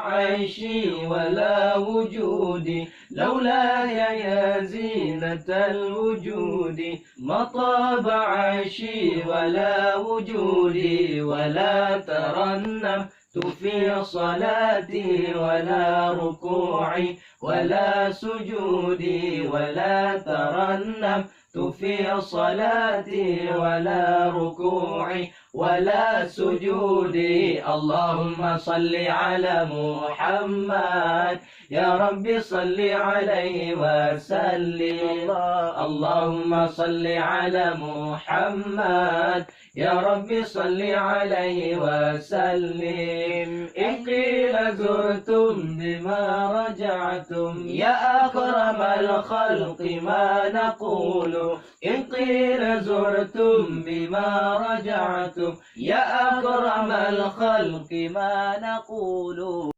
عيشي ولا وجودي لولاي يا زينة الوجود. ما طاب عيشي ولا وجودي ولا ترنمت في صلاتي ولا ركوعي ولا سجودي ولا ترنمت في صلاتي ولا ركوعي ولا سجودي. اللهم صل على محمد يا رب صل عليه وسلم. اللهم صل على محمد يا رب صل عليه وسلم. إن قيل زرتم بما رجعتم يا أكرم الخلق ما نقول. إن قيل زرتم بما رجعتم يا أكرم الخلق ما نقول.